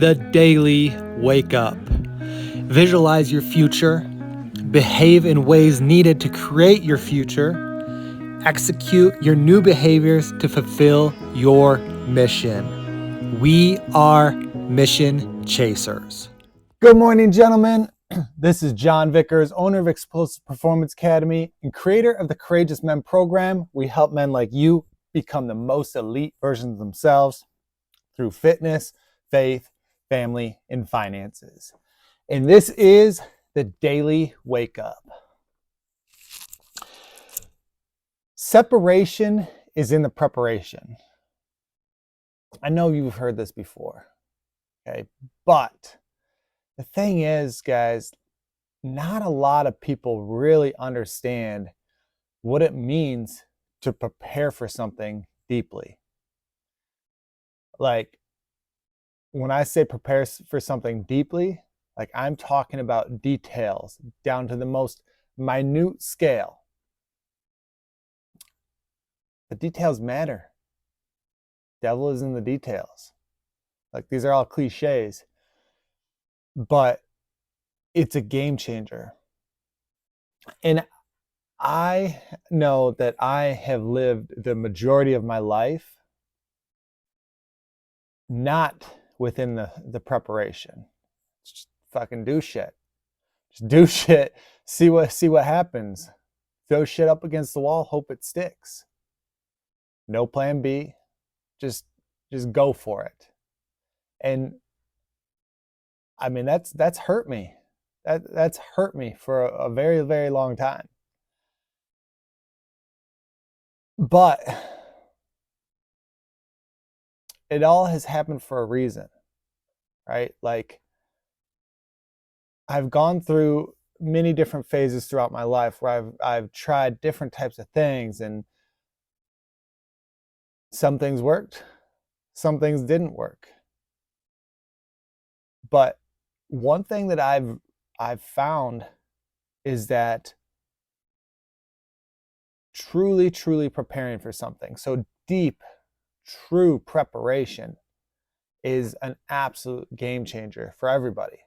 The Daily Wake Up. Visualize your future, behave in ways needed to create your future, execute your new behaviors to fulfill your mission. We are mission chasers. Good morning, gentlemen. This is John Vickers, owner of Explosive Performance Academy and creator of the Courageous Men program. We help men like you become the most elite versions of themselves through fitness, faith, family, and finances. And this is the Daily Wake Up. Separation is in the preparation. I know you've heard this before, okay? But the thing is, guys, not a lot of people really understand what it means to prepare for something deeply. Like, when I say prepare for something deeply, like I'm talking about details down to the most minute scale. The details matter. Devil is in the details. Like, these are all cliches, but it's a game changer. And I know that I have lived the majority of my life not within the preparation. Just fucking do shit. Just do shit. See what happens. Throw shit up against the wall, hope it sticks. No plan B. Just go for it. And I mean, that's hurt me. That's hurt me for a very, very long time. But it all has happened for a reason, right? Like, I've gone through many different phases throughout my life where I've tried different types of things, and some things worked, some things didn't work. But one thing that I've found is that truly preparing for something, so deep, true preparation, is an absolute game changer for everybody.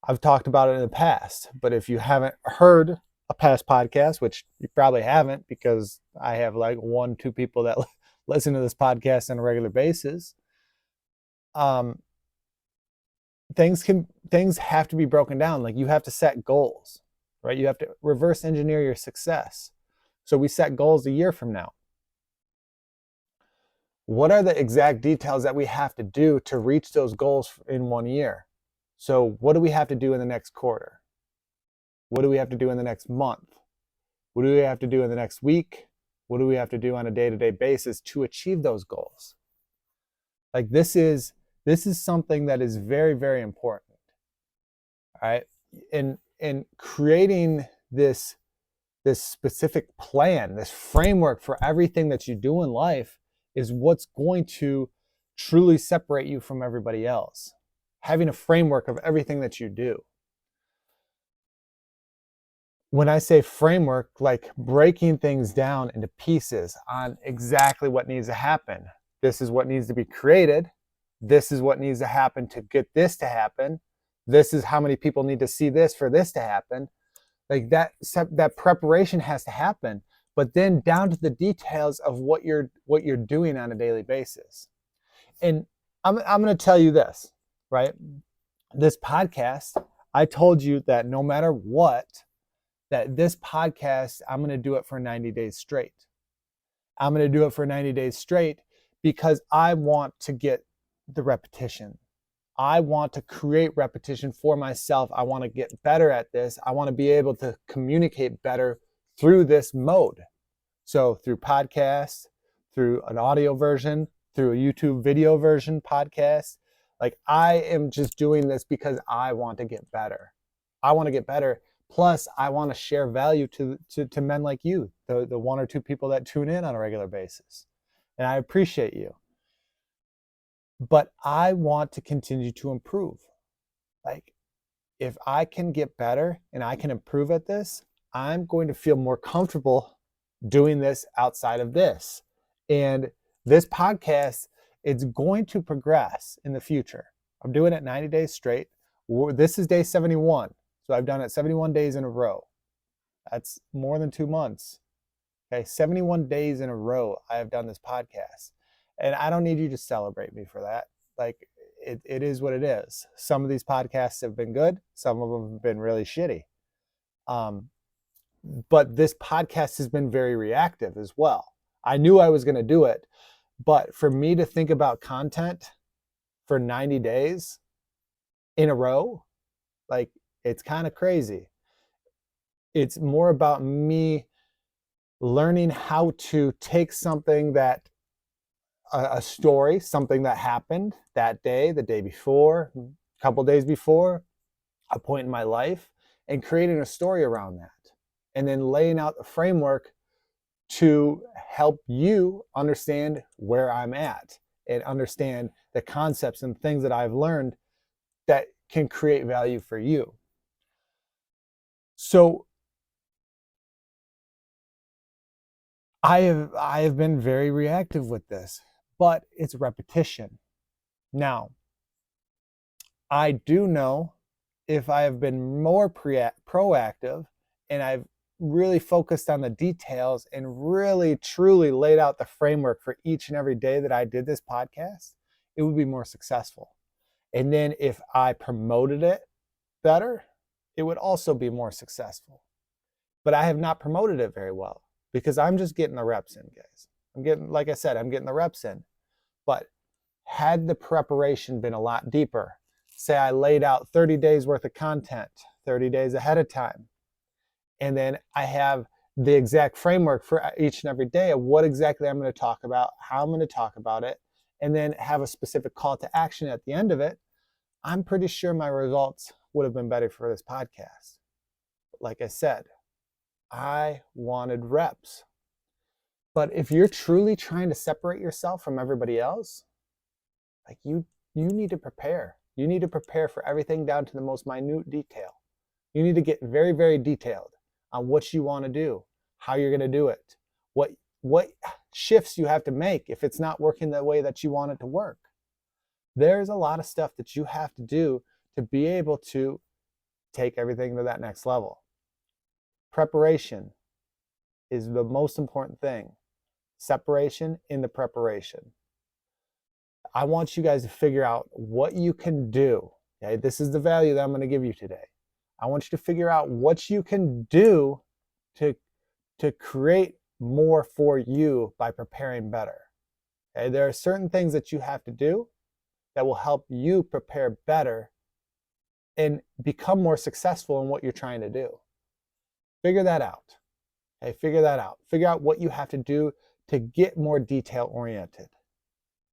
I've talked about it in the past, but if you haven't heard a past podcast, which you probably haven't, because I have like 1-2 people that listen to this podcast on a regular basis, things have to be broken down. Like, you have to set goals, right? You have to reverse engineer your success. So we set goals a year from now. What are the exact details that we have to do to reach those goals in 1 year? So what do we have to do in the next quarter? What do we have to do in the next month? What do we have to do in the next week? What do we have to do on a day-to-day basis to achieve those goals? Like, this is something that is very, very important. All right. And creating this specific plan, this framework for everything that you do in life is what's going to truly separate you from everybody else. Having a framework of everything that you do. When I say framework, like breaking things down into pieces on exactly what needs to happen. This is what needs to be created. This is what needs to happen to get this to happen. This is how many people need to see this for this to happen. Like, that preparation has to happen, but then down to the details of what you're doing on a daily basis. And I'm going to tell you this, right? This podcast, I told you that no matter what, that this podcast, I'm going to do it for 90 days straight. I'm going to do it for 90 days straight because I want to get the repetition. I want to create repetition for myself. I want to get better at this. I want to be able to communicate better through this mode. So through podcasts, through an audio version, through a YouTube video version podcast. Like, I am just doing this because I want to get better. I want to get better. Plus, I want to share value to men like you, the 1 or 2 people that tune in on a regular basis. And I appreciate you. But I want to continue to improve. Like, if I can get better and I can improve at this, I'm going to feel more comfortable doing this outside of this. And this podcast, it's going to progress in the future. I'm doing it 90 days straight. This is day 71. So I've done it 71 days in a row. That's more than 2 months. Okay, 71 days in a row I have done this podcast. And I don't need you to celebrate me for that. Like, it is what it is. Some of these podcasts have been good. Some of them have been really shitty. But this podcast has been very reactive as well. I knew I was going to do it. But for me to think about content for 90 days in a row, like, it's kind of crazy. It's more about me learning how to take something that, a story, something that happened that day, the day before, a couple days before, a point in my life, and creating a story around that. And then laying out the framework to help you understand where I'm at and understand the concepts and things that I've learned that can create value for you. So I have been very reactive with this, but it's repetition. Now, I do know if I have been more proactive and I've really focused on the details and really truly laid out the framework for each and every day that I did this podcast, it would be more successful. And then if I promoted it better, it would also be more successful. But I have not promoted it very well because I'm just getting the reps in, guys. Like I said, I'm getting the reps in. But had the preparation been a lot deeper, say I laid out 30 days worth of content, 30 days ahead of time, and then I have the exact framework for each and every day of what exactly I'm going to talk about, how I'm going to talk about it, and then have a specific call to action at the end of it, I'm pretty sure my results would have been better for this podcast. But like I said, I wanted reps. But if you're truly trying to separate yourself from everybody else, like, you need to prepare. You need to prepare for everything down to the most minute detail. You need to get very, very detailed on what you want to do, how you're going to do it, what shifts you have to make if it's not working the way that you want it to work. There's a lot of stuff that you have to do to be able to take everything to that next level. Preparation is the most important thing. Separation in the preparation. I want you guys to figure out what you can do. Okay? This is the value that I'm going to give you today. I want you to figure out what you can do to create more for you by preparing better. Okay? There are certain things that you have to do that will help you prepare better and become more successful in what you're trying to do. Figure that out. Okay? Figure that out. Figure out what you have to do to get more detail oriented,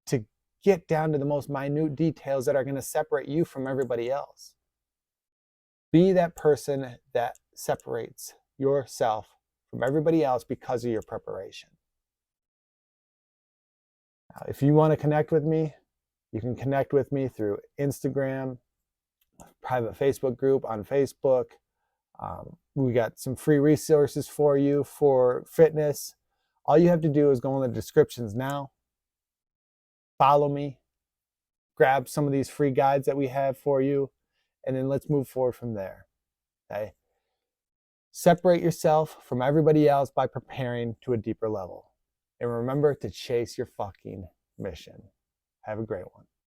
to get down to the most minute details that are going to separate you from everybody else. Be that person that separates yourself from everybody else because of your preparation. Now, if you want to connect with me, you can connect with me through Instagram, private Facebook group on Facebook. We got some free resources for you for fitness. All you have to do is go in the descriptions now, follow me, grab some of these free guides that we have for you, and then let's move forward from there. Okay? Separate yourself from everybody else by preparing to a deeper level. And remember to chase your fucking mission. Have a great one.